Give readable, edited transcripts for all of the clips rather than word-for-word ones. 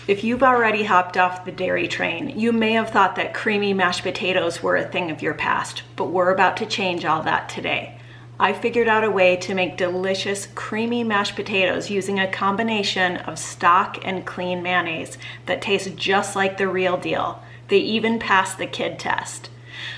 If you've already hopped off the dairy train, you may have thought that creamy mashed potatoes were a thing of your past, but we're about to change all that today. I figured out a way to make delicious creamy mashed potatoes using a combination of stock and clean mayonnaise that tastes just like the real deal. They even pass the kid test.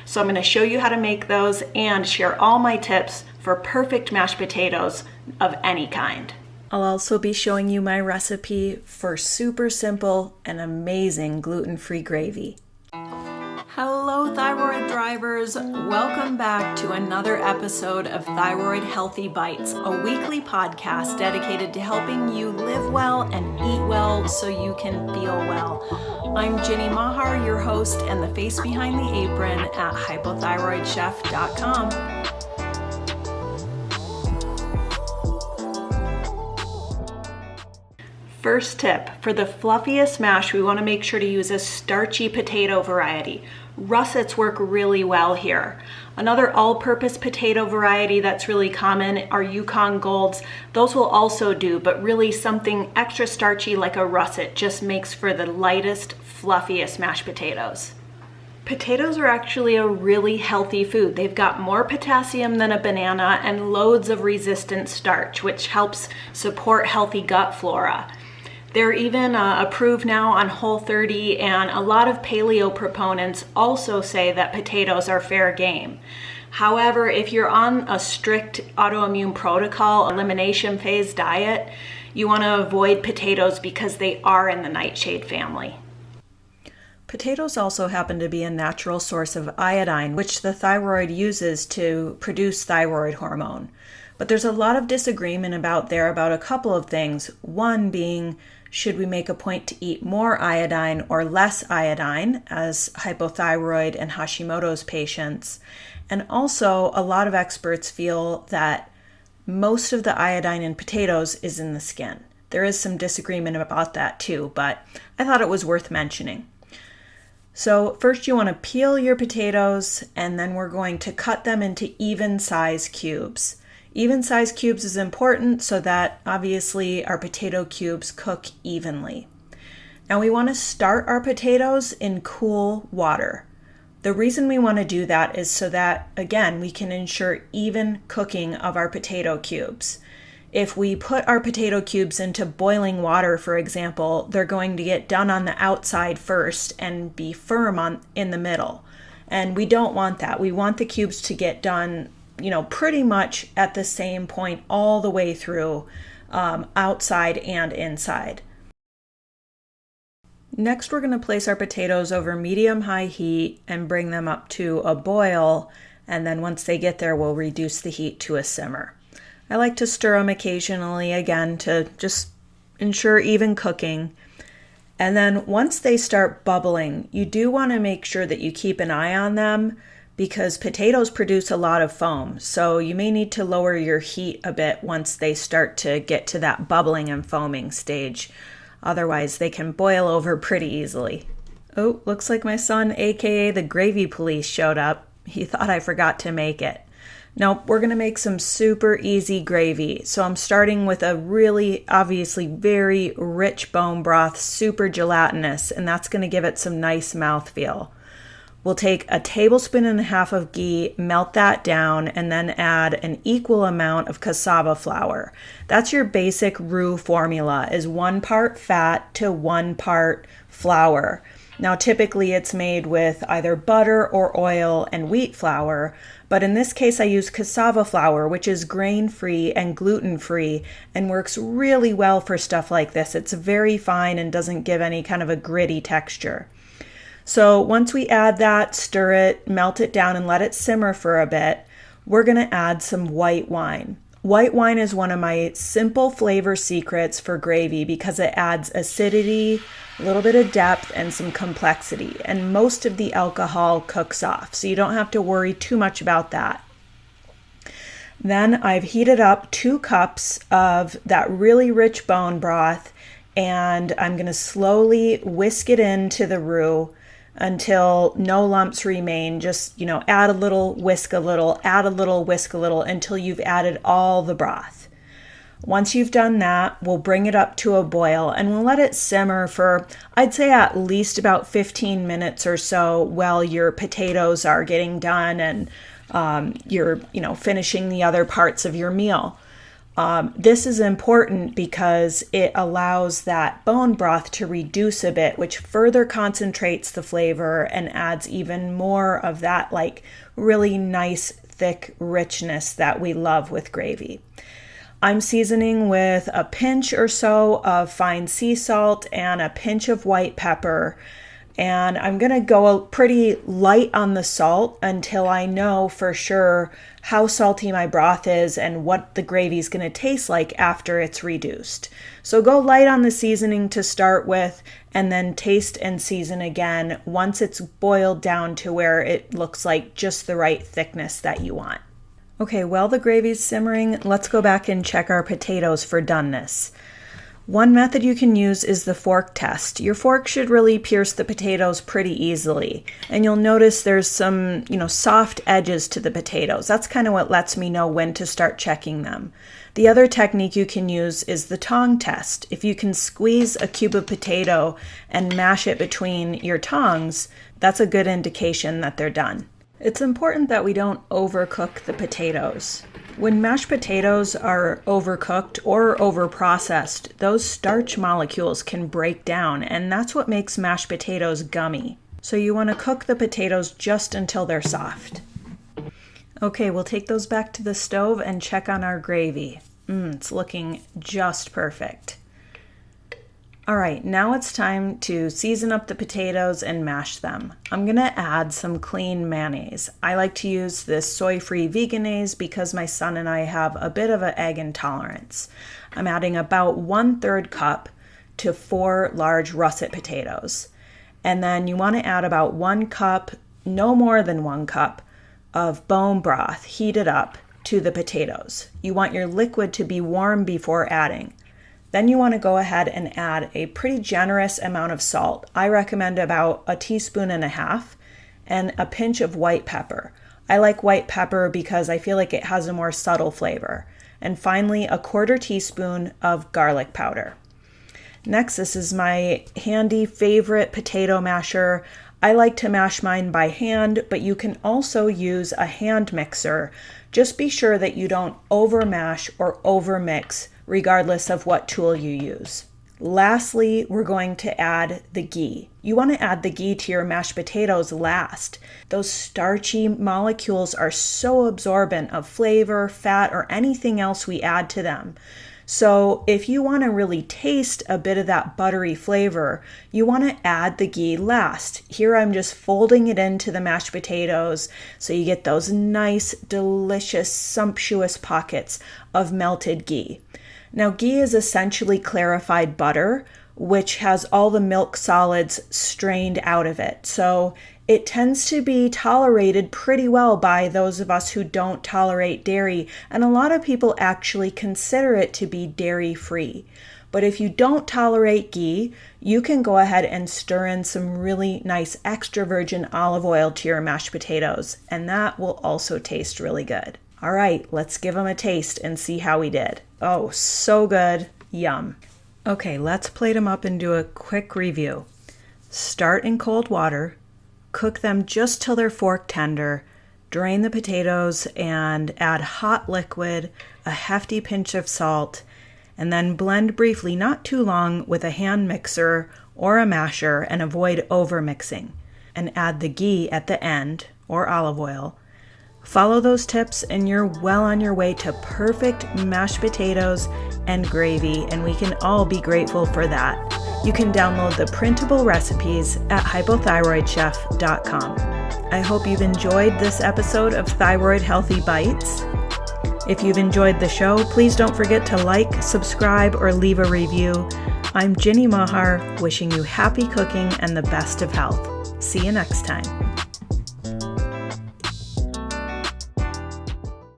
So I'm going to show you how to make those and share all my tips for perfect mashed potatoes of any kind. I'll also be showing you my recipe for super simple and amazing gluten-free gravy. Hello thyroid drivers, welcome back to another episode of Thyroid-healthy Bites, a weekly podcast dedicated to helping you live well and eat well so you can feel well. I'm Ginny Mahar, your host and the face behind the apron at hypothyroidchef.com. First tip, for the fluffiest mash, we want to make sure to use a starchy potato variety. Russets work really well here. Another all-purpose potato variety that's really common are Yukon Golds. Those will also do, but really something extra starchy like a russet just makes for the lightest, fluffiest mashed potatoes. Potatoes are actually a really healthy food. They've got more potassium than a banana and loads of resistant starch, which helps support healthy gut flora. They're even approved now on Whole30, and a lot of paleo proponents also say that potatoes are fair game. However, if you're on a strict autoimmune protocol, elimination phase diet, you want to avoid potatoes because they are in the nightshade family. Potatoes also happen to be a natural source of iodine, which the thyroid uses to produce thyroid hormone. But there's a lot of disagreement about a couple of things. One being, should we make a point to eat more iodine or less iodine as hypothyroid and Hashimoto's patients? And also, a lot of experts feel that most of the iodine in potatoes is in the skin. There is some disagreement about that too, but I thought it was worth mentioning. So first you want to peel your potatoes, and then we're going to cut them into even size cubes. Even size cubes is important so that obviously our potato cubes cook evenly. Now we want to start our potatoes in cool water. The reason we want to do that is so that, again, we can ensure even cooking of our potato cubes. If we put our potato cubes into boiling water, for example, they're going to get done on the outside first and be firm in the middle. And we don't want that. We want the cubes to get done pretty much at the same point all the way through, outside and inside. Next, we're going to place our potatoes over medium-high heat and bring them up to a boil, and then once they get there, we'll reduce the heat to a simmer. I like to stir them occasionally, again, to just ensure even cooking. And then once they start bubbling, you do want to make sure that you keep an eye on them, because potatoes produce a lot of foam, so you may need to lower your heat a bit once they start to get to that bubbling and foaming stage. Otherwise, they can boil over pretty easily. Oh, looks like my son, aka the gravy police, showed up. He thought I forgot to make it. Now, we're going to make some super easy gravy. So I'm starting with a really, obviously, very rich bone broth, super gelatinous, and that's going to give it some nice mouthfeel. We'll take a tablespoon and a half of ghee, melt that down, and then add an equal amount of cassava flour. That's your basic roux formula, is 1 part fat to 1 part flour. Now, typically it's made with either butter or oil and wheat flour, but in this case I use cassava flour, which is grain-free and gluten-free and works really well for stuff like this. It's very fine and doesn't give any kind of a gritty texture. So once we add that, stir it, melt it down, and let it simmer for a bit, we're going to add some white wine. White wine is one of my simple flavor secrets for gravy because it adds acidity, a little bit of depth, and some complexity. And most of the alcohol cooks off, so you don't have to worry too much about that. Then I've heated up 2 cups of that really rich bone broth, and I'm going to slowly whisk it into the roux until no lumps remain. Just, add a little, whisk a little, add a little, whisk a little until you've added all the broth. Once you've done that, we'll bring it up to a boil and we'll let it simmer for, I'd say, at least about 15 minutes or so while your potatoes are getting done and you're, finishing the other parts of your meal. This is important because it allows that bone broth to reduce a bit, which further concentrates the flavor and adds even more of that really nice, thick richness that we love with gravy. I'm seasoning with a pinch or so of fine sea salt and a pinch of white pepper. And I'm going to go pretty light on the salt until I know for sure how salty my broth is and what the gravy is going to taste like after it's reduced. So go light on the seasoning to start with, and then taste and season again once it's boiled down to where it looks like just the right thickness that you want. Okay, while the gravy's simmering, let's go back and check our potatoes for doneness. One method you can use is the fork test. Your fork should really pierce the potatoes pretty easily. And you'll notice there's some, soft edges to the potatoes. That's kind of what lets me know when to start checking them. The other technique you can use is the tong test. If you can squeeze a cube of potato and mash it between your tongs, that's a good indication that they're done. It's important that we don't overcook the potatoes. When mashed potatoes are overcooked or overprocessed, those starch molecules can break down, and that's what makes mashed potatoes gummy. So you want to cook the potatoes just until they're soft. Okay, we'll take those back to the stove and check on our gravy. It's looking just perfect. All right, now it's time to season up the potatoes and mash them. I'm gonna add some clean mayonnaise. I like to use this soy-free veganese because my son and I have a bit of an egg intolerance. I'm adding about 1/3 cup to 4 large russet potatoes. And then you wanna add about 1 cup, no more than 1 cup, of bone broth heated up to the potatoes. You want your liquid to be warm before adding. Then you want to go ahead and add a pretty generous amount of salt. I recommend about 1.5 teaspoons and a pinch of white pepper. I like white pepper because I feel like it has a more subtle flavor. And finally, 1/4 teaspoon of garlic powder. Next, this is my handy favorite potato masher. I like to mash mine by hand, but you can also use a hand mixer. Just be sure that you don't overmash or overmix, regardless of what tool you use. Lastly, we're going to add the ghee. You want to add the ghee to your mashed potatoes last. Those starchy molecules are so absorbent of flavor, fat, or anything else we add to them. So if you want to really taste a bit of that buttery flavor, you want to add the ghee last. Here I'm just folding it into the mashed potatoes so you get those nice, delicious, sumptuous pockets of melted ghee. Now, ghee is essentially clarified butter, which has all the milk solids strained out of it. So it tends to be tolerated pretty well by those of us who don't tolerate dairy, and a lot of people actually consider it to be dairy-free. But if you don't tolerate ghee, you can go ahead and stir in some really nice extra virgin olive oil to your mashed potatoes, and that will also taste really good. All right, let's give them a taste and see how we did. Oh, so good. Yum. Okay, let's plate them up and do a quick review. Start in cold water, cook them just till they're fork tender, drain the potatoes and add hot liquid, a hefty pinch of salt, and then blend briefly, not too long, with a hand mixer or a masher and avoid over mixing. And add the ghee at the end, or olive oil. Follow those tips and you're well on your way to perfect mashed potatoes and gravy, and we can all be grateful for that. You can download the printable recipes at hypothyroidchef.com. I hope you've enjoyed this episode of Thyroid-healthy Bites. If you've enjoyed the show, please don't forget to like, subscribe, or leave a review. I'm Ginny Mahar, wishing you happy cooking and the best of health. See you next time.